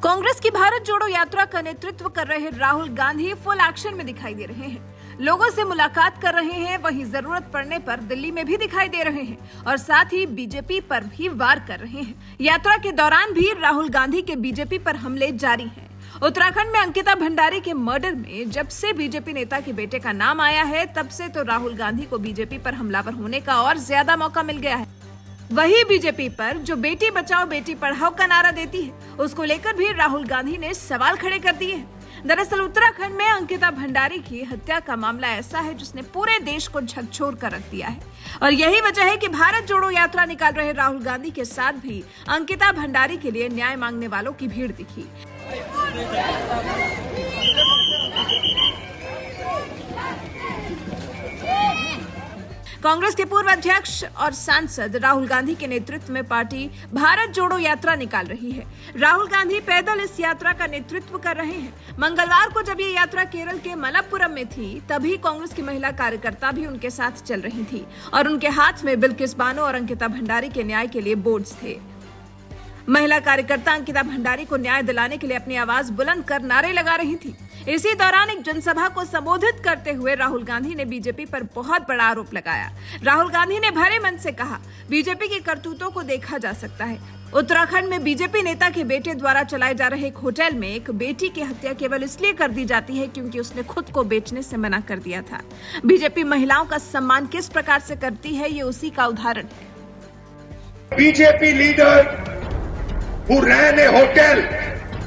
कांग्रेस की भारत जोड़ो यात्रा का नेतृत्व कर रहे राहुल गांधी फुल एक्शन में दिखाई दे रहे हैं। लोगों से मुलाकात कर रहे हैं, वहीं जरूरत पड़ने पर दिल्ली में भी दिखाई दे रहे हैं और साथ ही बीजेपी पर भी वार कर रहे हैं। यात्रा के दौरान भी राहुल गांधी के बीजेपी पर हमले जारी हैं। उत्तराखंड में अंकिता भंडारी के मर्डर में जब से बीजेपी नेता के बेटे का नाम आया है, तब से तो राहुल गांधी को बीजेपी पर हमलावर होने का और ज्यादा मौका मिल गया है। वही बीजेपी पर जो बेटी बचाओ बेटी पढ़ाओ का नारा देती है, उसको लेकर भी राहुल गांधी ने सवाल खड़े कर दिए हैं। दरअसल उत्तराखंड में अंकिता भंडारी की हत्या का मामला ऐसा है जिसने पूरे देश को झकझोर कर रख दिया है और यही वजह है कि भारत जोड़ो यात्रा निकाल रहे राहुल गांधी के साथ भी अंकिता भंडारी के लिए न्याय मांगने वालों की भीड़ दिखी। कांग्रेस के पूर्व अध्यक्ष और सांसद राहुल गांधी के नेतृत्व में पार्टी भारत जोड़ो यात्रा निकाल रही है। राहुल गांधी पैदल इस यात्रा का नेतृत्व कर रहे हैं। मंगलवार को जब ये यात्रा केरल के मलप्पुरम में थी, तभी कांग्रेस की महिला कार्यकर्ता भी उनके साथ चल रही थी और उनके हाथ में बिल्किस बानो और अंकिता भंडारी के न्याय के लिए बोर्ड्स थे। महिला कार्यकर्ता अंकिता भंडारी को न्याय दिलाने के लिए अपनी आवाज बुलंद कर नारे लगा रही थी। इसी दौरान एक जनसभा को संबोधित करते हुए राहुल गांधी ने बीजेपी पर बहुत बड़ा आरोप लगाया। राहुल गांधी ने भरे मन से कहा, बीजेपी की करतूतों को देखा जा सकता है। उत्तराखंड में बीजेपी नेता के बेटे द्वारा चलाए जा रहे एक होटल में एक बेटी की हत्या केवल इसलिए कर दी जाती है क्योंकि उसने खुद को बेचने से मना कर दिया था। बीजेपी महिलाओं का सम्मान किस प्रकार से करती है, ये उसी का उदाहरण है। BJP leader who ran a hotel,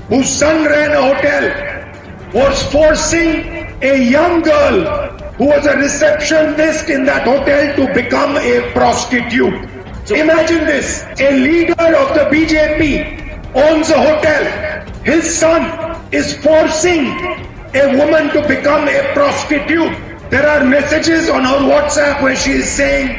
whose son ran a hotel, was forcing a young girl who was a receptionist in that hotel to become a prostitute. So imagine this, a leader of the BJP owns a hotel. His son is forcing a woman to become a prostitute. There are messages on her WhatsApp where she is saying,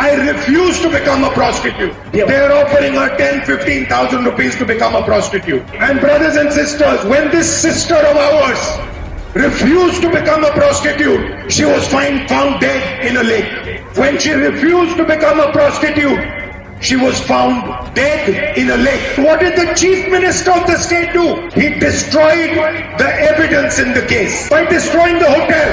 I refuse to become a prostitute. They are offering her 10,000-15,000 rupees to become a prostitute. And brothers and sisters, when this sister of ours refused to become a prostitute, she was found dead in a lake. When she refused to become a prostitute, she was found dead in a lake. What did the chief minister of the state do? He destroyed the evidence in the case by destroying the hotel,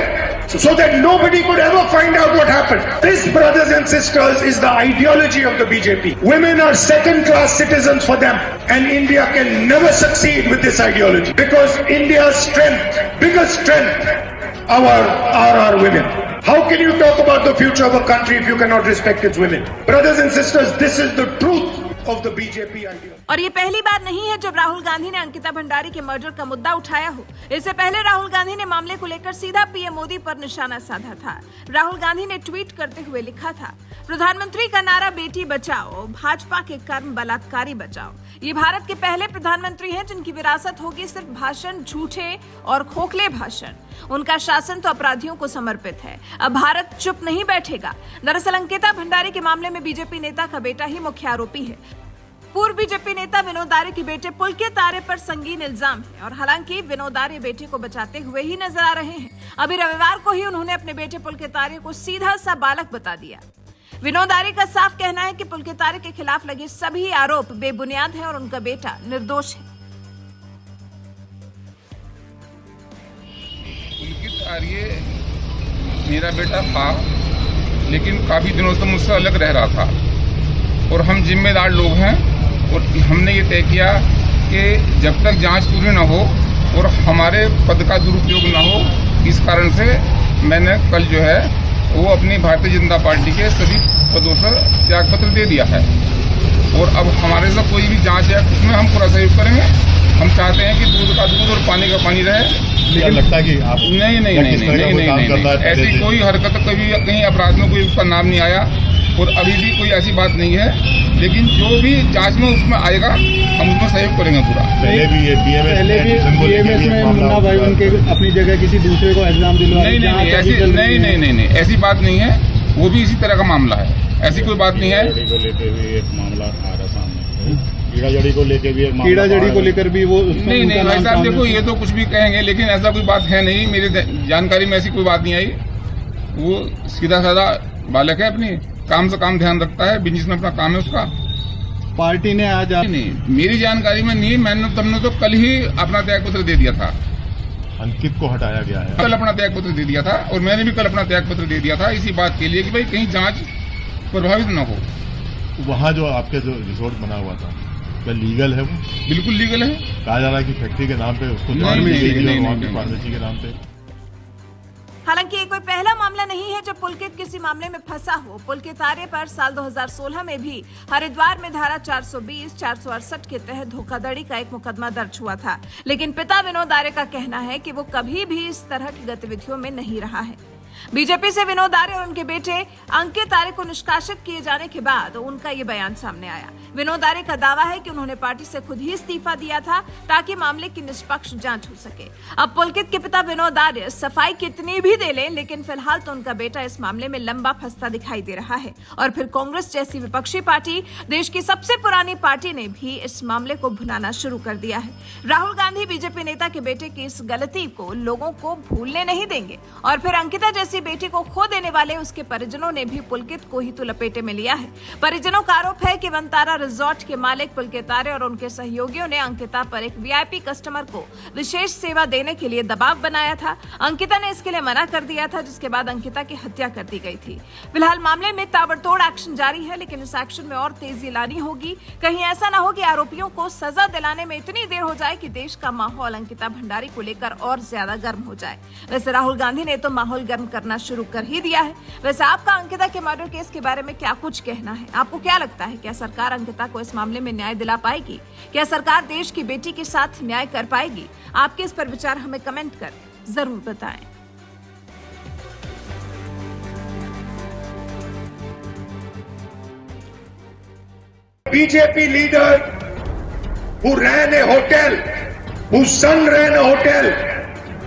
so that nobody could ever find out what happened. This, brothers and sisters, is the ideology of the BJP. Women are second-class citizens for them, and India can never succeed with this ideology because India's strength, biggest strength, are our women. How can you talk about the future of a country if you cannot respect its women? Brothers and sisters, this is the truth of the BJP idea. और ये पहली बार नहीं है जब राहुल गांधी ने अंकिता भंडारी के murder का मुद्दा उठाया हो। इससे पहले राहुल गांधी ने मामले को लेकर सीधा पीएम मोदी पर निशाना साधा था। राहुल गांधी ने ट्वीट करते हुए लिखा था, प्रधानमंत्री का नारा बेटी बचाओ, भाजपा के कर्म बलात्कारी बचाओ। ये भारत के पहले प्रधानमंत्री हैं जिनकी विरासत होगी सिर्फ भाषण, झूठे और खोखले भाषण। उनका शासन तो अपराधियों को समर्पित है। अब भारत चुप नहीं बैठेगा। दरअसल अंकिता भंडारी के मामले में बीजेपी नेता का बेटा ही मुख्य आरोपी है। पूर्व बीजेपी नेता विनोद आर्य के बेटे पुलकित आर्य पर संगीन इल्जाम है और हालांकि विनोद आर्य बेटे को बचाते हुए ही नजर आ रहे हैं। अभी रविवार को ही उन्होंने अपने बेटे पुलकित आर्य को सीधा सा बालक बता दिया। विनोद आर्य का साफ कहना है कि पुलकित आर्य के खिलाफ लगे सभी आरोप बेबुनियाद हैं और उनका बेटा निर्दोष है। पुलकित आर्य मेरा बेटा था, लेकिन काफी दिनों से मुझसे अलग रह रहा था और हम जिम्मेदार लोग हैं और हमने ये तय किया कि जब तक जांच पूरी न हो और हमारे पद का दुरुपयोग न हो, इस कारण से मैंने कल जो है वो अपनी भारतीय जनता पार्टी के सभी पदों से त्यागपत्र दे दिया है और अब हमारे से कोई भी जांच है उसमें हम पूरा सहयोग करेंगे। हम चाहते हैं कि दूध का दूध और पानी का पानी रहे, लेकिन लगता है कि आप नहीं, ऐसी कोई हरकत कभी कहीं अपराध में कोई उसका नाम नहीं आया और अभी भी कोई ऐसी बात नहीं है, लेकिन जो भी जांच में उसमें आएगा हम उसमें सहयोग करेंगे पूरा। पहले भी बीएमएस में मुन्ना भाई उनके अपनी जगह किसी दूसरे को एग्जाम दिलवा नहीं, ऐसी बात नहीं है। वो भी इसी तरह का मामला है, ऐसी कोई बात नहीं है। को लेकर भी एक मामला आ रहा सामने, कीड़ा जड़ी को लेकर भी, कीड़ा जड़ी को लेकर भी वो नहीं भाई साहब देखो, ये तो कुछ भी कहेंगे, लेकिन ऐसा कोई बात है नहीं। मेरी जानकारी में ऐसी कोई बात नहीं आई। वो सीधा साधा बालक है, अपनी काम से काम ध्यान रखता है, बिजनेस में अपना काम है उसका, पार्टी ने आज नहीं, मेरी जानकारी में नहीं। तुमने तो कल ही अपना त्याग पत्र दे दिया था। अंकित को हटाया गया है। कल अपना त्याग पत्र दे दिया था और मैंने भी कल अपना त्याग पत्र दे दिया था इसी बात के लिए कि भाई कहीं जांच प्रभावित न हो। वहाँ जो आपके जो रिसोर्ट बना हुआ था क्या लीगल है वो? बिल्कुल लीगल है। कहा जा रहा है कि फैक्ट्री के नाम पे उसको नहीं, वहाँ की फार्मेसी के नाम पे। हालांकि ये कोई पहला मामला नहीं है जब पुलकित किसी मामले में फंसा हो। पुलकित आर्य पर साल 2016 में भी हरिद्वार में धारा 420, 468 के तहत धोखाधड़ी का एक मुकदमा दर्ज हुआ था। लेकिन पिता विनोद आर्य का कहना है कि वो कभी भी इस तरह की गतिविधियों में नहीं रहा है। बीजेपी से विनोद आर्य और उनके बेटे अंकित आर्य को निष्कासित किए जाने के बाद उनका ये बयान सामने आया। विनोद आर्य का दावा है कि उन्होंने पार्टी से खुद ही इस्तीफा दिया था ताकि मामले की निष्पक्ष जांच हो सके। अब पुलकित के पिता विनोद आर्य सफाई कितनी भी दे लें, लेकिन फिलहाल तो उनका बेटा इस मामले में लंबा फंसता दिखाई दे रहा है। और फिर कांग्रेस जैसी विपक्षी पार्टी, देश की सबसे पुरानी पार्टी ने भी इस मामले को भुनाना शुरू कर दिया है। राहुल गांधी बीजेपी नेता के बेटे की इस गलती को लोगों को भूलने नहीं देंगे। और फिर अंकिता जैसी बेटी को खो देने वाले उसके परिजनों ने भी पुलकित को ही तो लपेटे में लिया है। परिजनों का आरोप है कि वनतारा रिजॉर्ट के मालिक पुलकित आर्य और उनके सहयोगियों ने अंकिता पर एक वीआईपी कस्टमर को विशेष सेवा देने के लिए दबाव बनाया था। अंकिता ने इसके लिए मना कर दिया था, जिसके बाद अंकिता की हत्या कर दी गई थी। फिलहाल मामले में ताबड़तोड़ एक्शन जारी है, लेकिन इस एक्शन में और तेजी लानी होगी। कहीं ऐसा न हो कि आरोपियों को सजा दिलाने में इतनी देर हो जाए कि देश का माहौल अंकिता भंडारी को लेकर और ज्यादा गर्म हो जाए। वैसे राहुल गांधी ने तो माहौल गर्म करना शुरू कर ही दिया है। वैसे आपका अंकिता के मर्डर केस के बारे में क्या कुछ कहना है? आपको क्या लगता है, क्या सरकार अंकिता को इस मामले में न्याय दिला पाएगी? क्या सरकार देश की बेटी के साथ न्याय कर पाएगी? आपके इस पर विचार हमें कमेंट कर जरूर बताएं। BJP leader who ran a hotel, whose son ran a hotel,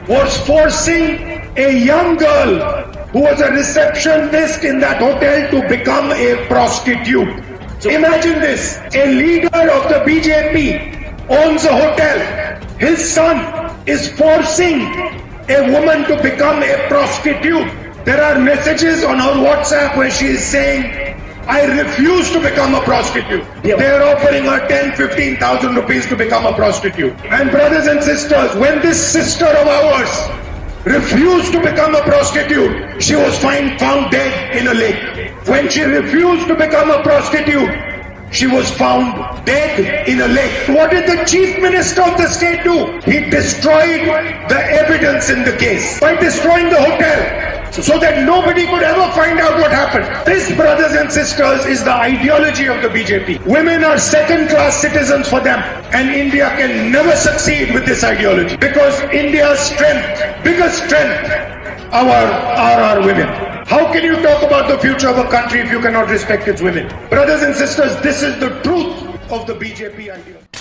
was forcing a young girl who was a receptionist in that hotel to become a prostitute. So imagine this, a leader of the BJP owns a hotel. His son is forcing a woman to become a prostitute. There are messages on her WhatsApp where she is saying, I refuse to become a prostitute. They are offering her 10,000-15,000 rupees to become a prostitute. And brothers and sisters, when this sister of ours refused to become a prostitute, she was found dead in a lake. When she refused to become a prostitute, she was found dead in a lake. What did the Chief Minister of the state do? He destroyed the evidence in the case by destroying the hotel, so that nobody could ever find out what happened. This, brothers and sisters, is the ideology of the BJP. Women are second-class citizens for them, and India can never succeed with this ideology, because India's strength, biggest strength, are our women. How can you talk about the future of a country if you cannot respect its women? Brothers and sisters, this is the truth of the BJP ideology.